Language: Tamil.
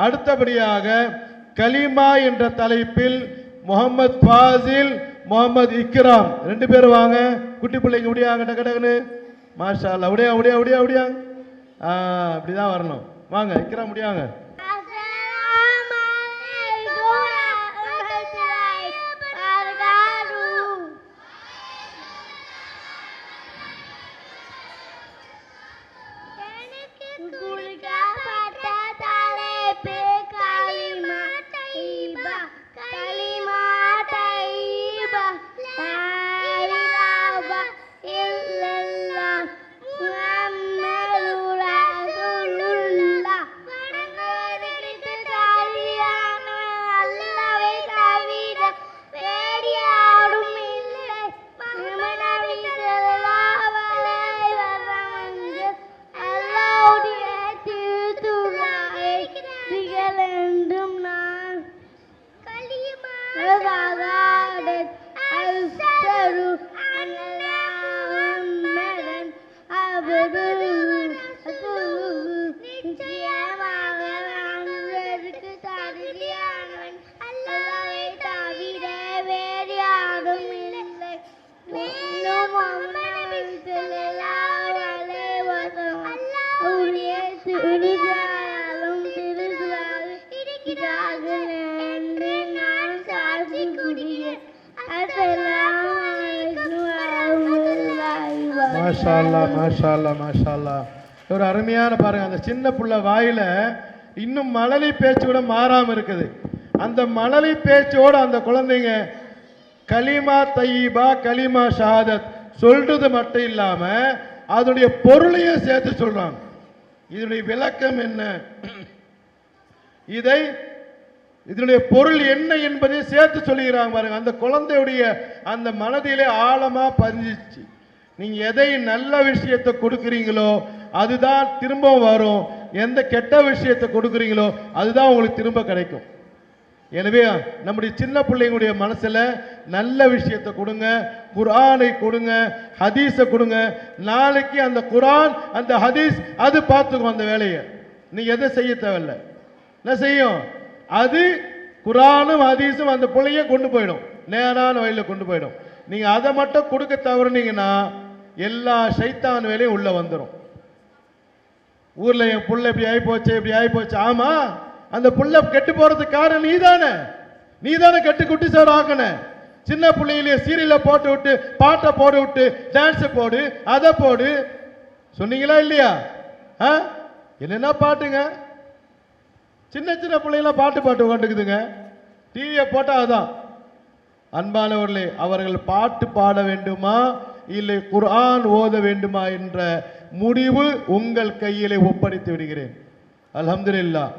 அடுத்தபடியாக கலிமா என்ற தலைப்பில் முகமது ஃபாசில், முகமது இக்ராம் 2 பேரும் வாங்க. குட்டி பிள்ளைங்க முடியாங்க டக்குன்னு. மாஷா அல்லாஹ். அப்படியா அப்படியா அப்படியா அப்படியா அப்படிதான் வரணும். வாங்க இக்ராம் முடியாங்க. மாஷா அல்லாஹ் மாஷா அல்லாஹ் மாஷா அல்லாஹ். ஒரு அருமையான பாருங்க, அந்த சின்ன புள்ள வாயில இன்னும் மழலை பேச்சு கூட மாறாம இருக்குது. அந்த மழலை பேச்சோட அந்த குழந்தைங்க கலிமா தையீபா கலிமா ஷஹாதத் சொல்றது மட்டும் இல்லாம அதனுடைய பொருளையும் சேர்த்து சொல்றாங்க. இதனுடைய விளக்கம் என்ன, இதனுடைய பொருள் என்ன என்பதை சேர்த்து சொல்லுகிறாங்க பாருங்க. அந்த குழந்தையுடைய அந்த மனதிலே ஆழமா பதிஞ்சிச்சு. நீங்க எதை நல்ல விஷயத்தை கொடுக்குறீங்களோ அதுதான் திரும்ப வரும். எந்த கெட்ட விஷயத்தை கொடுக்குறீங்களோ அதுதான் உங்களுக்கு திரும்ப கிடைக்கும். எனவே நம்முடைய சின்ன பிள்ளைங்களுடைய மனசுல நல்ல விஷயத்தை கொடுங்க, குர்ஆனை கொடுங்க, ஹதீஸை கொடுங்க. நாளைக்கு அந்த குர்ஆன் அந்த ஹதீஸ் அது பார்த்துக்கும் அந்த வேலையை. நீங்க எதை செய்ய தேவையில்லை. என்ன செய்யும்? அது குர்ஆனும் ஹதீஸும் அந்த பிள்ளைய கொண்டு போயிடும், நேரான வழியில கொண்டு போயிடும். நீங்க அதை மட்டும் கொடுக்க தவறுனீங்கன்னா எல்லா ஷைத்தான் வேலையும் உள்ள வந்துடும். ஊர்ல என் புள்ள இப்படி ஆகி போச்சு இப்படி ஆகி போச்சு. ஆமா, அந்த புள்ள கெட்டு போறதுக்கு காரணம் நீதானே கெட்டு குட்டி சார் ஆக்கன. சின்ன பிள்ளையிலேயே சீரியல போட்டு விட்டு பாட்டை போட்டு விட்டு டான்ஸ் போடு அதை போடு சொன்னீங்களா இல்லையா? என்னென்ன பாட்டுங்க, சின்ன சின்ன பிள்ளைங்களாம் பாட்டு உட்காந்துக்குதுங்க. டிவியை போட்டா அதுதான். அன்பானவர்களே, அவர்கள் பாட்டு பாட வேண்டுமா இல்லை குர்ஆன் ஓத வேண்டுமா என்ற முடிவு உங்கள் கையிலே ஒப்படைத்து விடுகிறேன். அல்ஹம்துலில்லாஹ்.